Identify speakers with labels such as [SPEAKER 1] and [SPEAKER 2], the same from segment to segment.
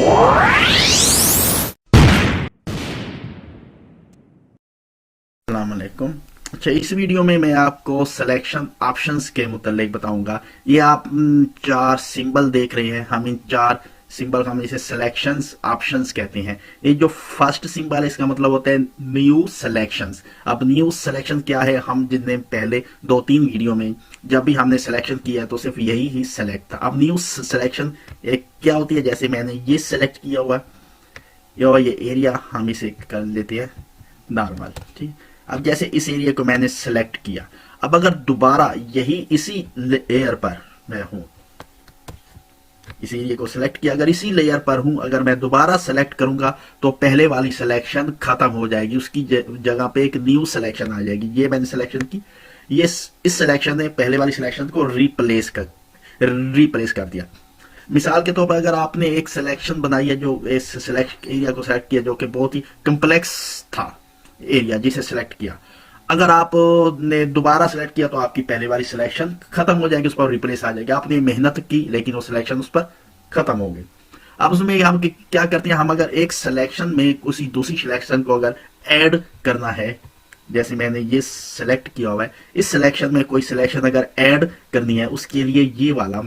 [SPEAKER 1] अस्सलामुअलैकुम। अच्छा, इस वीडियो में मैं आपको सिलेक्शन ऑप्शंस के मुतालिक बताऊंगा। ये आप चार सिंबल देख रहे हैं, हम इन चार सिंबल हम इसे सिलेक्शंस ऑप्शंस कहते हैं। ये जो फर्स्ट सिंबल है इसका मतलब होता है न्यू सिलेक्शंस। अब न्यू सिलेक्शन क्या है, हम जितने पहले 2-3 वीडियो में जब भी हमने सिलेक्शन किया तो सिर्फ यही ही सिलेक्ट था। अब न्यू सिलेक्शन एक क्या होती है, जैसे मैंने ये सिलेक्ट किया हुआ ये एरिया हम इसे कर लेते हैं नॉर्मल। ठीक, अब जैसे इस एरिया को मैंने सेलेक्ट किया, अब अगर दोबारा यही इसी लेयर पर मैं हूं, इस एरिया को सिलेक्ट किया, अगर इसी लेयर पर हूं, अगर मैं दोबारा सेलेक्ट करूंगा तो पहले वाली सिलेक्शन खत्म हो जाएगी, उसकी जगह पे एक न्यू सिलेक्शन आ जाएगी। ये मैंने सिलेक्शन की, ये इस सिलेक्शन ने पहले वाली सिलेक्शन को रिप्लेस कर दिया। मिसाल के तौर पर अगर आपने एक सिलेक्शन बनाई है, जो इस सिलेक्ट एरिया को सिलेक्ट किया जो कि बहुत ही कम्प्लेक्स था एरिया जिसे सिलेक्ट किया, अगर आपने दोबारा सिलेक्ट किया तो आपकी पहले वाली सिलेक्शन खत्म हो जाएगी, उस पर रिप्लेस आ जाएगी। आपने मेहनत की लेकिन वो सिलेक्शन उस पर खत्म हो गई। अब उसमें हम क्या करते हैं, हम अगर एक सिलेक्शन में उसी दूसरी सिलेक्शन को अगर ऐड करना है, जैसे मैंने ये सिलेक्ट किया हुआ है, इस सिलेक्शन में कोई सिलेक्शन अगर ऐड करनी है उसके लिए ये वाला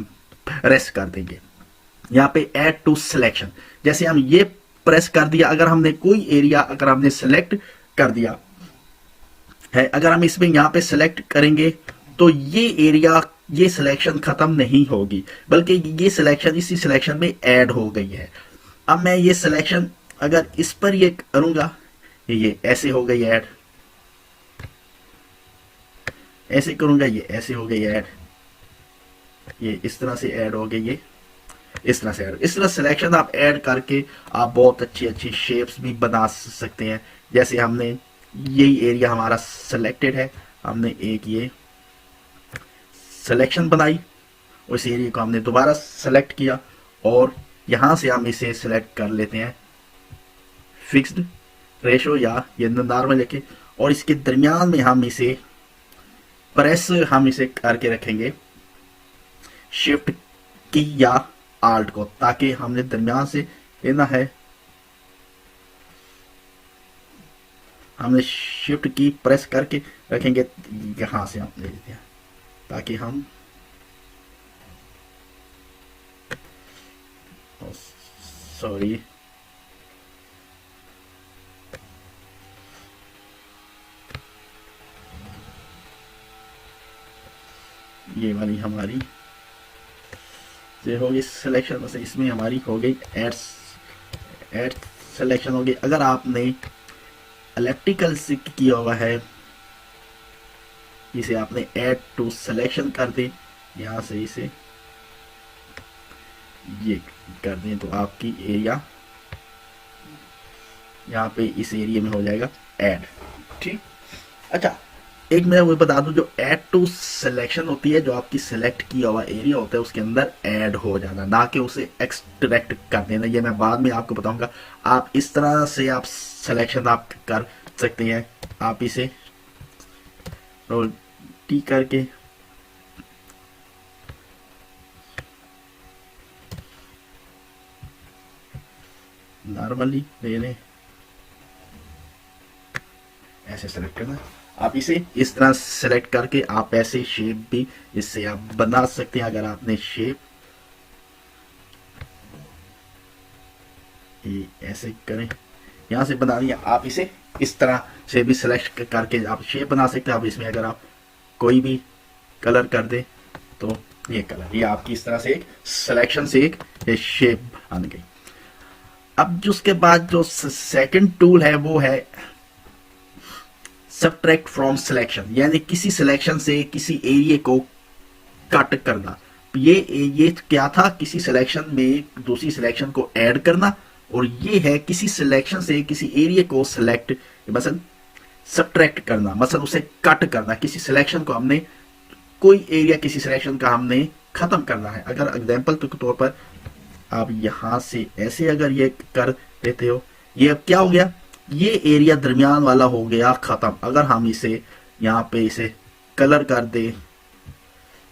[SPEAKER 1] प्रेस कर देंगे, यहाँ पे ऐड टू सिलेक्शन। जैसे हम ये प्रेस कर दिया, अगर हमने कोई एरिया अगर हमने सिलेक्ट कर दिया है, अगर हम इसमें यहां पे सिलेक्ट करेंगे तो ये एरिया ये सिलेक्शन खत्म नहीं होगी, बल्कि ये सिलेक्शन इसी सिलेक्शन में ऐड हो गई है। अब मैं ये सिलेक्शन अगर इस पर ये करूंगा, ये ऐसे हो गई ऐड, ऐसे करूंगा ये ऐसे हो गई ऐड, ये इस तरह से ऐड हो गई, ये इस तरह से ऐड। इस तरह सिलेक्शन आप ऐड करके आप बहुत अच्छी अच्छी शेप्स भी बना सकते हैं। जैसे हमने यही एरिया हमारा सिलेक्टेड है, हमने एक ये सिलेक्शन बनाई, उस एरिया को हमने दोबारा सेलेक्ट किया और यहां से हम इसे सिलेक्ट कर लेते हैं फिक्स्ड रेशो या ये नॉर्मल लेके, और इसके दरमियान में हम इसे प्रेस हम इसे करके रखेंगे शिफ्ट की या आल्ट को, ताकि हमने दरमियान से लेना है, हमने शिफ्ट की प्रेस करके रखेंगे, यहां से हम ले लेते हैं ताकि हम सॉरी ये वाली हमारी हो गई सिलेक्शन, बस इसमें हमारी हो गई ऐड सिलेक्शन हो गई। अगर आपने इलेक्ट्रिकल से किया हुआ है, इसे आपने ऐड टू सिलेक्शन कर दे, यहां से इसे ये कर दें तो आपकी एरिया यहाँ पे इस एरिया में हो जाएगा ऐड। ठीक, अच्छा एक मैं वो बता दूं, जो ऐड टू सिलेक्शन होती है, जो आपकी सिलेक्ट किया हुआ एरिया होता है उसके अंदर ऐड हो जाना, ना कि उसे एक्सट्रैक्ट कर देना। ये मैं बाद में आपको बताऊंगा। आप इस तरह से आप सिलेक्शन आप कर सकते हैं, आप इसे रोटी करके नॉर्मली लेने ऐसे सेलेक्ट करना, आप इसे इस तरह सेलेक्ट करके आप ऐसे शेप भी इससे आप बना सकते हैं। अगर आपने शेप ऐसे करें, यहां से बना लिया, आप इसे इस तरह से भी सेलेक्ट करके आप शेप बना सकते हैं। आप इसमें अगर आप कोई भी कलर कर दे तो ये कलर, ये आपकी इस तरह से एक सिलेक्शन से एक शेप बन गई। अब जो उसके बाद जो सेकंड टूल है वो है सबट्रैक्ट फ्रॉम सिलेक्शन, यानी किसी सिलेक्शन से किसी एरिया को कट करना। ये क्या था, किसी सिलेक्शन में दूसरी सिलेक्शन को ऐड करना, और ये है किसी सिलेक्शन से किसी एरिया को सिलेक्ट मसलन सबट्रैक्ट करना, मसलन उसे कट करना। किसी सिलेक्शन को हमने कोई एरिया किसी सिलेक्शन का हमने खत्म करना है। अगर एग्जांपल के तौर पर आप यहां से ऐसे अगर ये कर देते हो, ये अब क्या हो गया, ये एरिया दरमियान वाला हो गया खत्म। अगर हम इसे यहाँ पे इसे कलर कर दे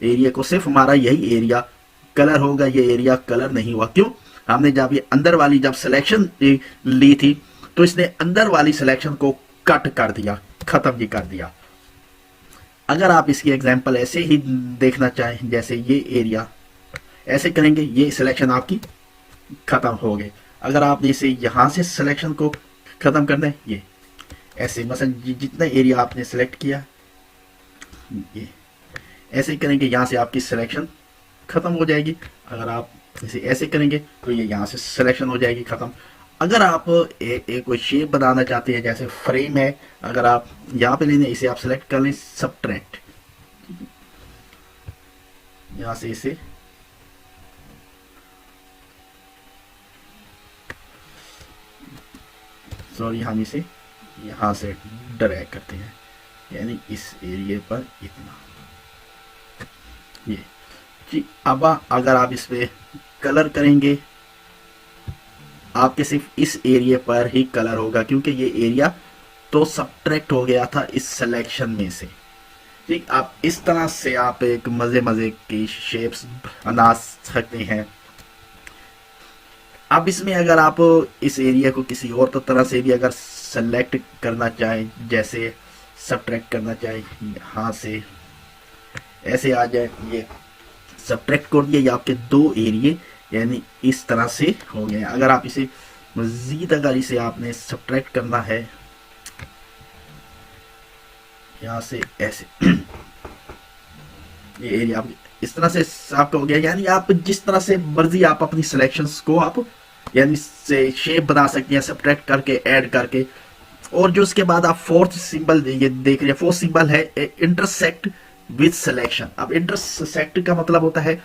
[SPEAKER 1] एरिया को, सिर्फ हमारा यही एरिया कलर होगा, ये एरिया कलर नहीं हुआ। क्यों? हमने जब ये अंदर वाली जब सिलेक्शन ली थी तो इसने अंदर वाली सिलेक्शन को कट कर दिया, खत्म ही कर दिया। अगर आप इसकी एग्जांपल ऐसे ही देखना चाहें, जैसे ये एरिया ऐसे करेंगे, ये सिलेक्शन आपकी खत्म हो गई। अगर आप इसे यहां से सिलेक्शन को खत्म कर दें, ये ऐसे मसलन जितना एरिया आपने सिलेक्ट किया ये ऐसे करेंगे, यहां से आपकी सिलेक्शन खत्म हो जाएगी। अगर आप इसे ऐसे करेंगे तो ये यहां से सिलेक्शन हो जाएगी खत्म। अगर आप कोई शेप बनाना चाहते हैं, जैसे फ्रेम है, अगर आप यहाँ पे लेने, इसे आप सेलेक्ट कर लें, सबट्रैक्ट, यहां से इसे सॉरी हम इसे यहां से ड्रैग करते हैं, यानी इस एरिया पर इतना ये जी। अब अगर आप इस पे कलर करेंगे, आपके सिर्फ इस एरिया पर ही कलर होगा, क्योंकि ये एरिया तो सबट्रैक्ट हो गया था इस सिलेक्शन में से। ठीक, आप इस तरह से आप एक मजे मजे की शेप्स बना सकते हैं। अब इसमें अगर आप इस एरिया को किसी और तरह से भी अगर सेलेक्ट करना चाहें, जैसे सबट्रैक्ट करना चाहें, यहां से ऐसे आ जाए, ये सबट्रैक्ट कर दिया, ये आपके दो एरिए यानी इस तरह से हो गए। अगर आप इसे मजीद अगर इसे आपने सबट्रैक्ट करना है, यहां से ऐसे ये एरिया आप इस तरह से आपका हो गया। यानी आप जिस तरह से मर्जी आप अपनी सिलेक्शंस को आप यानी से शेप बना सकते हैं, सबट्रैक्ट करके, ऐड करके। और जो उसके बाद आप फोर्थ सिंबल ये देख रहे हैं, फोर्थ सिंबल है इंटरसेक्ट विद सिलेक्शन। अब इंटरसेक्ट का मतलब होता है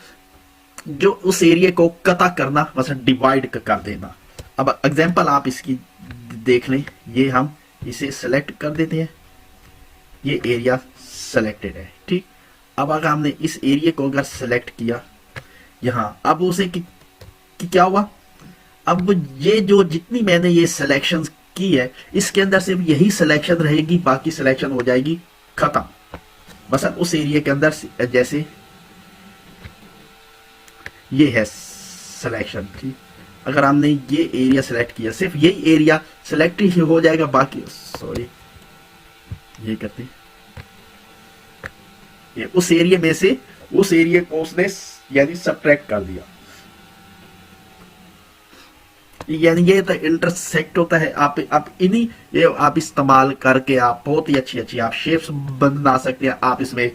[SPEAKER 1] जो उस एरिया को कता करना, मतलब डिवाइड कर देना। अब एग्जांपल आप इसकी देख लें, ये हम इसे सेलेक्ट कर देते हैं, ये एरिया सेलेक्टेड है। ठीक, अब अगर हमने इस एरिया को अगर सेलेक्ट किया यहां, अब उसे क्या हुआ, अब ये जो जितनी मैंने ये सिलेक्शन की है, इसके अंदर सिर्फ यही सिलेक्शन रहेगी, बाकी सिलेक्शन हो जाएगी खत्म। बस उस एरिया के अंदर जैसे ये है सिलेक्शन। ठीक, अगर हमने ये एरिया सेलेक्ट किया, सिर्फ यही एरिया सेलेक्ट ही हो जाएगा, बाकी सॉरी ये करते ये उस एरिया में से उस एरिया को उसने यानी सबट्रैक्ट कर दिया। यानी ये तो इंटरसेक्ट होता है। आप इन्हीं ये आप इस्तेमाल करके आप बहुत ही अच्छी अच्छी आप शेप्स बना सकते हैं। आप इसमें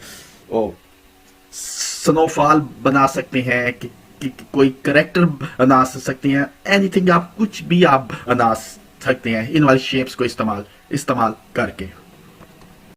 [SPEAKER 1] स्नोफॉल बना सकते हैं, कि कोई करेक्टर बना सकते हैं, एनीथिंग, आप कुछ भी आप बना सकते हैं इन वाली शेप्स को इस्तेमाल करके।